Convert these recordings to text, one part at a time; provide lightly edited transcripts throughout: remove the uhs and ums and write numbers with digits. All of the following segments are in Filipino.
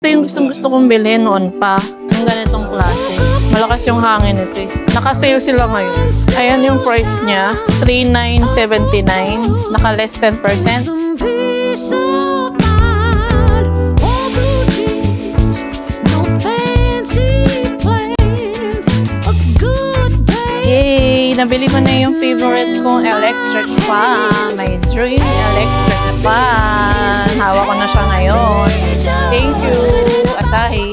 Ito yung gustong-gusto kong bilhin noon pa. Yung ganitong klase. Malakas yung hangin ito eh. Naka-sale sila ngayon. Ayan yung price niya. $3,979. Naka less 10%. Yay! Nabili ko na yung favorite kong electric fan. My dream electric fan. Hawak ko na siya ngayon. Thank you, Asahi.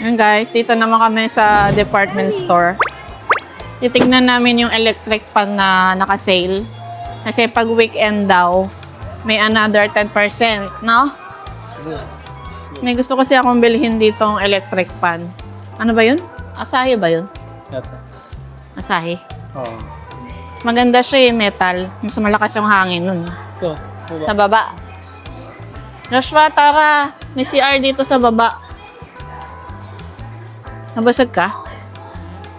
Ayan guys, dito naman kami sa department store. Titignan namin yung electric fan na naka-sale. Kasi pag weekend daw, may another 10%, no? May gusto kasi akong bilhin ditong electric fan. Ano ba yun? Asahi ba yun? Asahi? Oo. Maganda siya yung metal. Mas malakas yung hangin nun. So, Sa baba. Joshua, tara! May CR dito sa baba. Nabasag ka?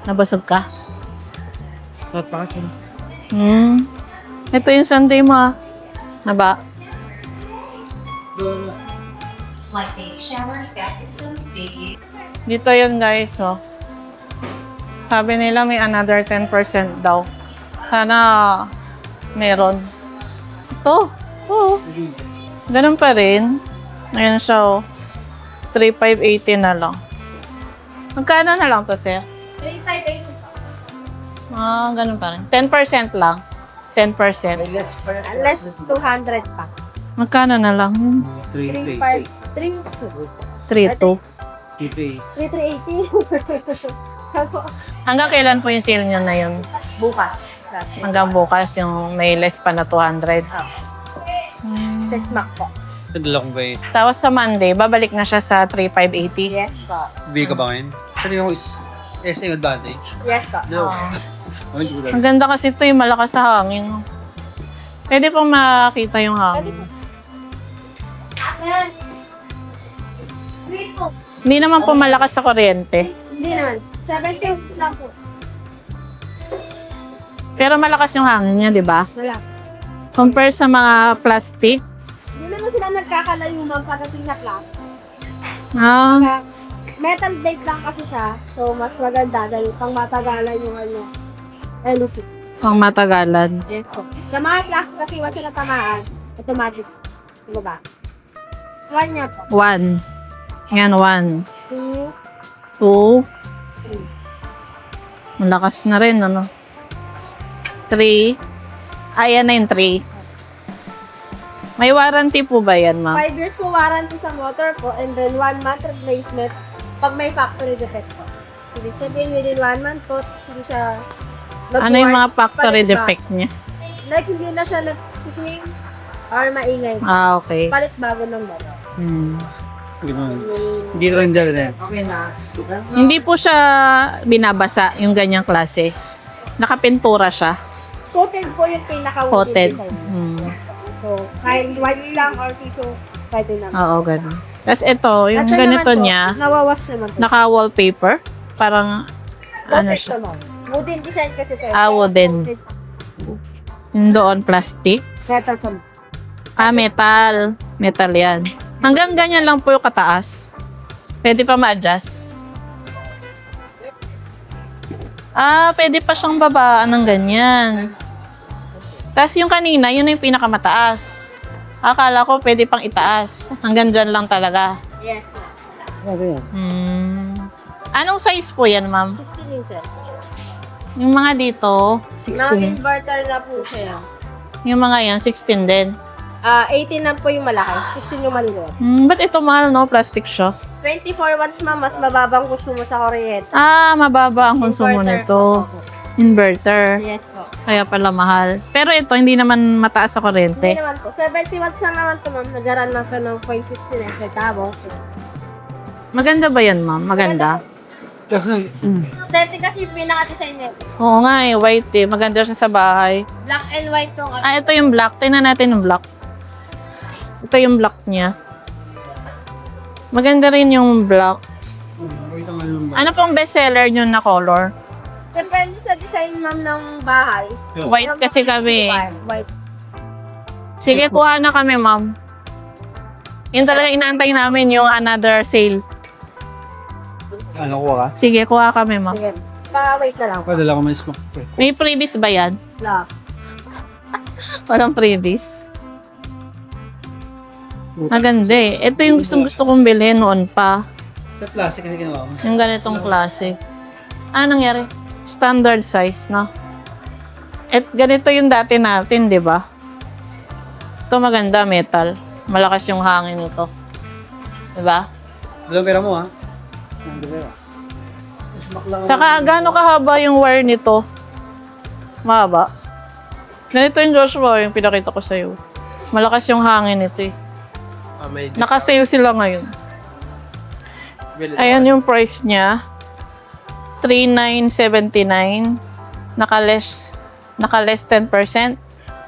Nabasag ka? Saan pa kasi? Ito yung Sunday mo ah. Naba? Like a shower baptism day. Dito yun guys, oh. Sabi nila may another 10% daw. Sana meron. Ito. Oo. Ganun pa rin. Ayan siya, oh. 3,580 na lang. Magkano na lang to, sir? 3,580. Ganun pa rin. 10% lang. 10%. Unless 200 pa. Magkano na lang? 3,500. 3,2. 3,380. Hanggang kailan po yung sale nyo na yun? Bukas. Hanggang bukas yung may less pa na 200. Sa smack po. Nadala kong ba eh. Tapos sa Monday, babalik na siya sa 3,580. Yes po. Bili ka ba ngayon? Saan yung SM advantage? Yes po. No. Ang ganda kasi ito yung malakas sa hangin. Pwede pong makita yung hangin. Hindi naman po malakas sa kuryente. Hindi naman. 70 lang po. Pero malakas yung hangin niya, di ba? Wala. Compare sa mga plastic. Hindi naman sila nagkakalayo ng pagdating sa class. Metal plate lang kasi siya. So, mas maganda dahil pang matagalan yung LC. Pang matagalan. Yes po. Sa mga class kasi once na tamaan, automatic. Diba ba? 1 niya po. 1. Yan, 1. 2, 2. 3. Malakas na rin, ano? 3. Ayan na yung 3. May warranty po ba yan, ma'am? 5 years po warranty sa motor po and then 1 month replacement pag may factory defect po. Ibig sabihin within 1 month po, hindi siya Ano yung mga factory palit ba? defect niya? Like hindi na siya nagsising or maingay. Okay. Palit bago ng bago. Hindi rin dyan eh. Hindi po siya binabasa, yung ganyang klase. Nakapintura siya. Coated po yung Coated. pinaka-wood design. So, kahit white lang or tissue, pwede naman. Oo, ganun. Tapos ito, yung At siya ganito naman po, niya, nawawash naman po. naka-wallpaper. Parang, ano Coated siya? to, ma'am. Wooden design kasi ito. Wooden. Yung doon, plastic. Metal po. Metal. Metal yan. Hanggang ganyan lang po yung kataas. Pwede pa ma-adjust. Pwede pa siyang babaan ng ganyan. Tapos yung kanina, yun na yung pinakamataas. Akala ko pwede pang itaas. Hanggang dyan lang talaga. Yes. Anong size po yan, ma'am? 16 inches. Yung mga dito, 16. Inverter na po siya. Yung mga yan, 16 din. 18 lang po yung malaki. 16 yung maliliit. Ba't ito mahal, no? Plastic siya. 24 watts ma'am, mas mababang konsumo sa kuryente. Mababa ang konsumo Inverter nito. po. Inverter. Yes po. Kaya pala mahal. Pero ito, hindi naman mataas sa Hindi kuryente. naman po. 70 watts lang naman to ma'am. Nagaran lang to ng 0.69 centavos. Maganda ba yan, ma'am? Maganda. Kasi, Aesthetic kasi yung pinaka-design niya. Oo nga eh, white eh. Maganda siya sa bahay. Black and white tong Ah, ito yung black. Tingnan natin yung black. Ito yung black niya. Maganda rin yung black. wait ang ano ba? Ano pong bestseller nyo na color? Depende sa design, ma'am, ng bahay. White kasi kami. White. Sige, kuha na kami, ma'am. Yun talaga inaantay namin yung another sale. Ano ko ka? Sige, kuha kami, ma'am. Sige. Pa-wait na lang. Padala ko may smoke. May previous ba yan? Black. Walang previous. Maganda eh. Ito yung gusto kong bilhin noon pa. Sa plastic kasi ginawa mo. Yung ganitong klase. Ah, nangyari? Standard size, no? At ganito yung dati natin, di ba? Ito maganda, metal. Malakas yung hangin nito. Di ba? Dalawang pera mo ha? Dalawang pera. Smoke lang. Saka, gaano kahaba yung wire nito? Mahaba. Ganito yung Joshua, yung pinakita ko sa'yo. Malakas yung hangin nito eh. Naka-sale sila ngayon. Ayan yung price niya. 3,979. Naka-less 10%.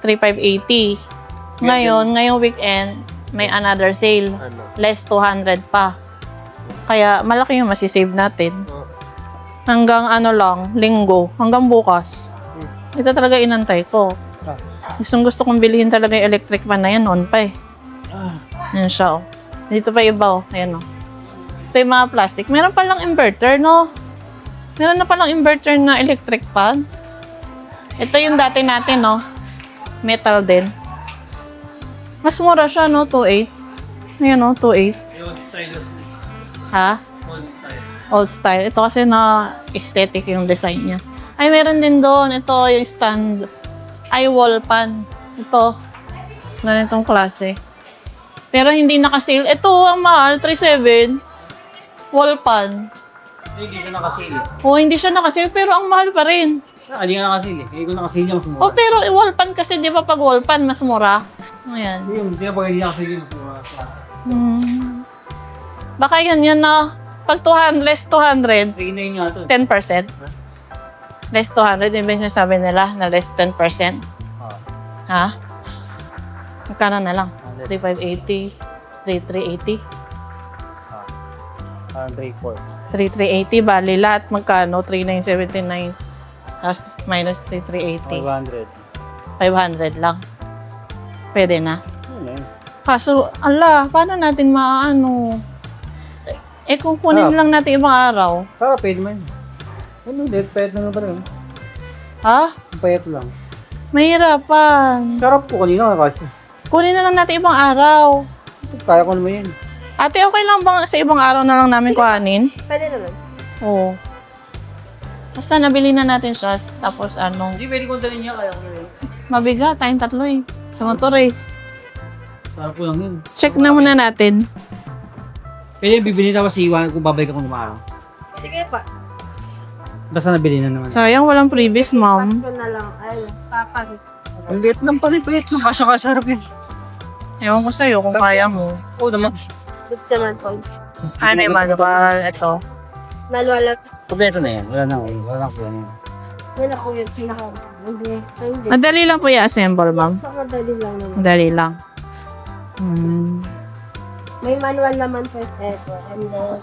3,580. Ngayong weekend, may another sale. Less 200 pa. Kaya malaki yung masisave natin. Hanggang ano lang, linggo. Hanggang bukas. Ito talaga inantay ko. Gusto kong bilhin talaga yung electric fan na yan noon pa eh. Ayan siya oh. Dito pa iba oh. Ayan oh. Ito yung mga plastic. Meron palang inverter, no? Meron na palang inverter na electric fan. Ito yung dati natin, no? Metal din. Mas mura siya, no? 2.8. Ayan, no? 2.8. Yung style. Ha? Old style. Old style. Ito kasi na aesthetic yung design niya. Ay, meron din doon. Ito yung stand. Ay, wall pan. Ito. Ganitong klase. Pero hindi nakasale. Ito, ang mahal. 3.7. Wall pan. Hindi siya nakasili. Oh, hindi siya nakasale, pero ang mahal pa rin. Hindi nga nakasili. Hindi ko nakasili mas mura. Oh, pero wall pan kasi, di ba pag wall pan, mas mura? Ayan. Yung pinapag hindi nakasili mas mura. Baka yan na. Pag 200, less 200, 3.9 nga to. 10%. Less 200, yung sinasabi nila na less 10%. Ha? Magkano na lang? 3,580, 3,380. 3,380, bali lahat magkano? 3,979. Tapos minus 3,380. 500 lang. Pwede na. Kaso, ala, paano natin maano? Eh, kung kunin lang natin ibang araw. Para pwede man. Ano, dead payat na ba rin? Ha? Payat lang. Mahirapan. Sarap po kanina kasi. Kunin na lang natin ibang araw. Kaya ko naman yun. Ate, okay lang bang sa ibang araw na lang namin kuhanin? Pwede naman. Oo. Basta nabili na natin siya. Tapos ano, Hindi pwede kong talin niya, kaya ko yun. mabigat. Tayong tatlo eh. Sa motor eh. Sarap po lang yun. Check na muna natin. Pwede bibili tapos iwan kung babalik ako ng araw. Sige pa. Basta nabili na naman. Sayang, walang previous, ma'am. Pasko na lang. Ay, papag. Ang liit lang pala, payat lang. Kasya kasarap yun. Ewan ko sa'yo kung kaya mo. Oo naman. Goods naman po. Ay, may manual. Ito. Manual lang. Kompleto na yan. Wala na ako. Wala na ako. Wala ko yung pinaka. Hindi. Hindi. Madali lang po i-assemble, ma'am. Basta madali lang naman. Madali lang. May manual naman po ito. And then,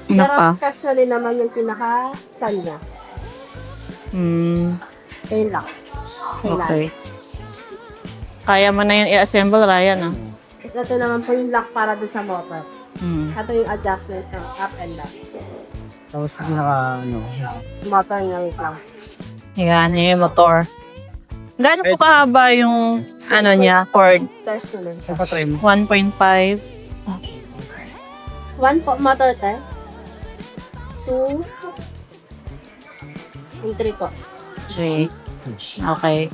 Ano pa? Xerox cash na rin naman yung pinaka-stand niya. Ayun lang. Okay. Kaya mo na yun i-assemble, Ryan, ah. Tapos ito naman po yung lock para doon sa motor. Hmm. Ito yung adjustment ng up and down. Tapos pinaka, ano. Motor niya wait lang. Yan, yung motor. Gaano po kahaba yung, ano niya, cord? Test na lang siya. Sa patry mo. 1.5. 1 po, motor test. 2. And 3 po. 3. Okay.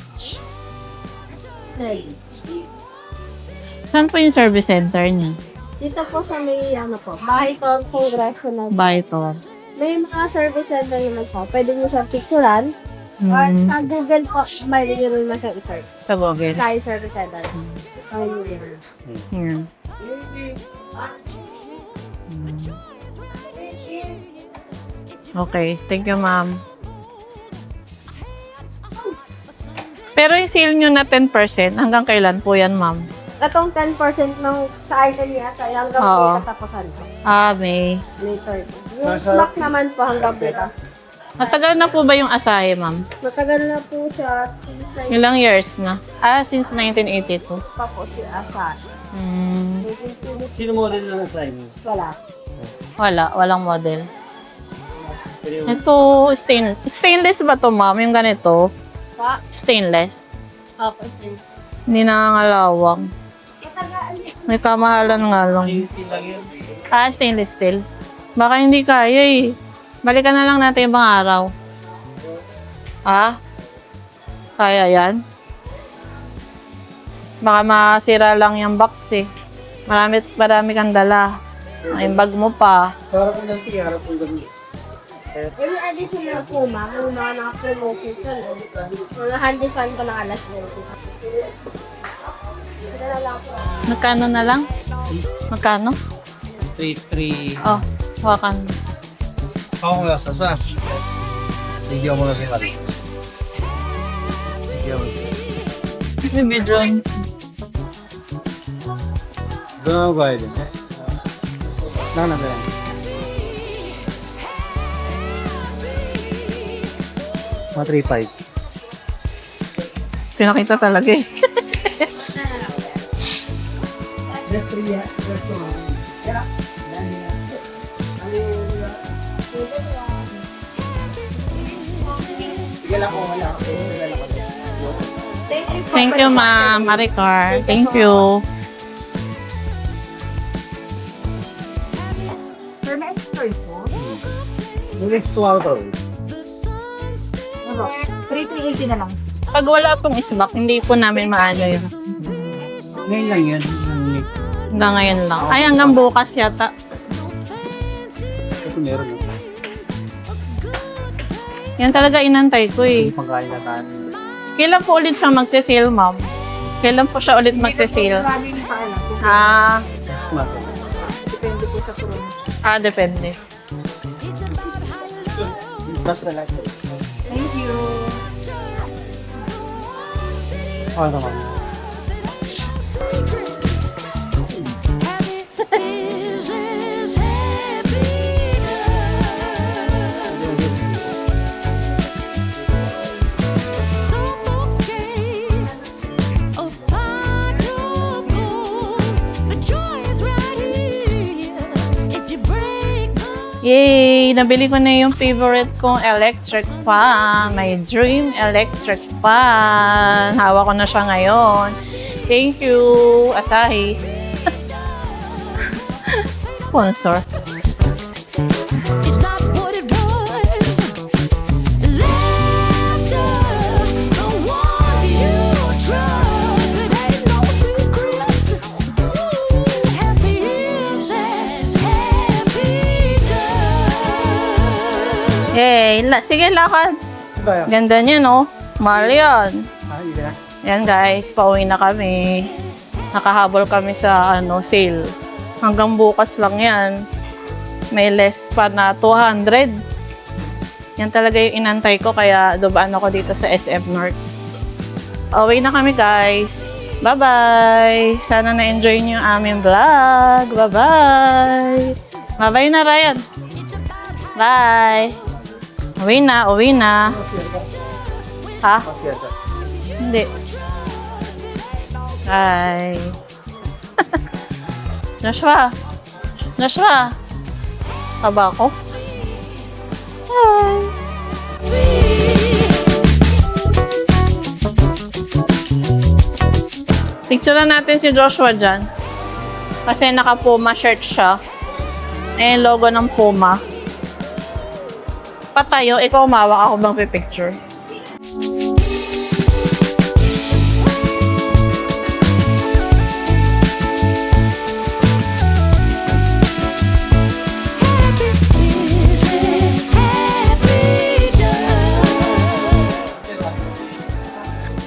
Steady. Saan po yung service center niya? Dito po sa may, ano po, bahay ko, congressional. Byton. May mga service center naman po. Pwede nyo siya picturean. Or sa Google po, may nyo naman siya i-search. Sa Google. Sa service center. Ayun yun. Yan. Okay, thank you, ma'am. Pero yung sale nyo na 10%, hanggang kailan po yan, ma'am? Itong 10% ng sa item ni Asay hanggang Oo. may katapusan po. May. May 30. Yung snack naman po hanggang bukas. Matagal na po ba yung asahe, ma'am? Matagal na po siya. Since Ilang years na? Since 1982. pa po si Asay. Hmm, Sino model na slime? Wala. walang model. Ito, stainless ba to, ma'am? Yung ganito? Pa? Stainless. Opo. Hindi nangangalawang. May kamahalan nga lang. Lang yun. Stainless steel. Baka hindi kaya eh. Balikan na lang natin ibang araw. Kaya yan? Baka masira lang yung box eh. Marami kang dala. Yung bag mo pa. Para po ng tiyara po ganun. Yung additional po, ma'am, yung mga naka-promotion ko, mga handy fan ko ng alas na ito. Ito na lang po. Magkano na lang? Magkano? 3. Oh, hawakan. Ako nga sa sas. Bigyan mo na si Mari. Bigyan mo. May video. Doon ako gaya din. Na. Mga 3.5. Pinakita talaga eh. Thank you, ma'am. Maricar. Thank you. Sir, may story po? Next to ako. Ano? 3,380 na lang. Pag wala pong isbak, hindi po namin maano yun. Ngayon lang yan. Hanggang ngayon lang. Ay, hanggang bukas yata. Ito meron yun. Yan talaga inantay ko eh. Pagkain na tayo. Kailan po ulit siya magse-sale, ma'am? Kailan po siya ulit magse-sale? Maraming paalam. Next month. Depende po sa promo. Depende. Basta lang. Thank you. Ano naman? Yay! Nabili ko na yung favorite kong electric fan. My dream electric fan. Hawak ko na siya ngayon. Thank you, Asahi. Sponsor. It's not what it was. Laughter, the ones you trust. It ain't no secret. Happy is happy done. Yay! Sige, lakad. Kaya? Ganda niya, no? Mahal yan. Hindi na. Yan guys, pauwi na kami. Nakahabol kami sa sale. Hanggang bukas lang yan. May less pa na 200. Yan talaga yung inantay ko, kaya dubaan ako dito sa SM North. Pauwi na kami guys. Bye-bye! Sana na-enjoy niyo yung aming vlog. Bye-bye! Bye-bye na, Ryan. Bye! Uwi na. Ha? Pasiyata. Hindi. Bye. Joshua. Taba ko? Hi. Picture na natin si Joshua dyan. Kasi naka-Puma shirt siya. Ayan logo ng Puma. Patayo, ikaw umawak, ako bang pipicture?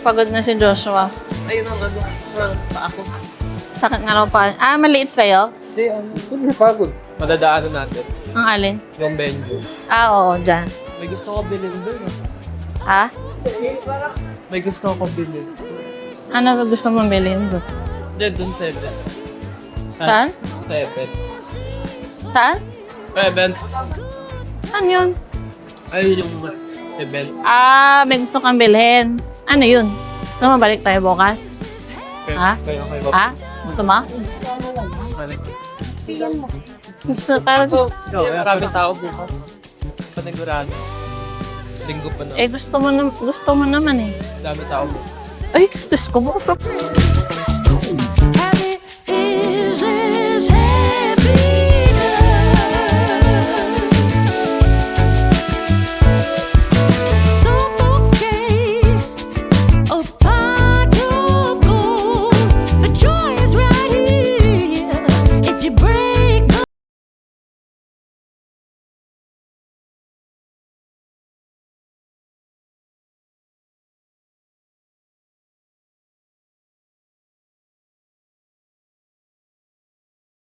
Pagod na si Joshua. Ayun ang sa ako. Sakit nga raw pa. Maliit sa'yo? Hindi, pagod. Madadaanan natin. Ang alin? Yung Benjo. Ah, oo, dyan. May gusto ko bilhin doon. Ha? May gusto ko bilhin. Ano ba gusto mong bilhin doon? Diyan, doon 7. Saan? 7. Saan? 7. Ano yun? Ay, yung event. Ah, may gusto kang bilhin. Ano yun? Gusto mo balik tayo bukas? Ha? Kayo. Ha? Gusto mo? Balik. Gusto parang... Marami tao bukas. Panigurado. Linggo pa na. Eh, gusto mo naman eh. Dami tao bukas. Ay, Diyos ko, bukas na.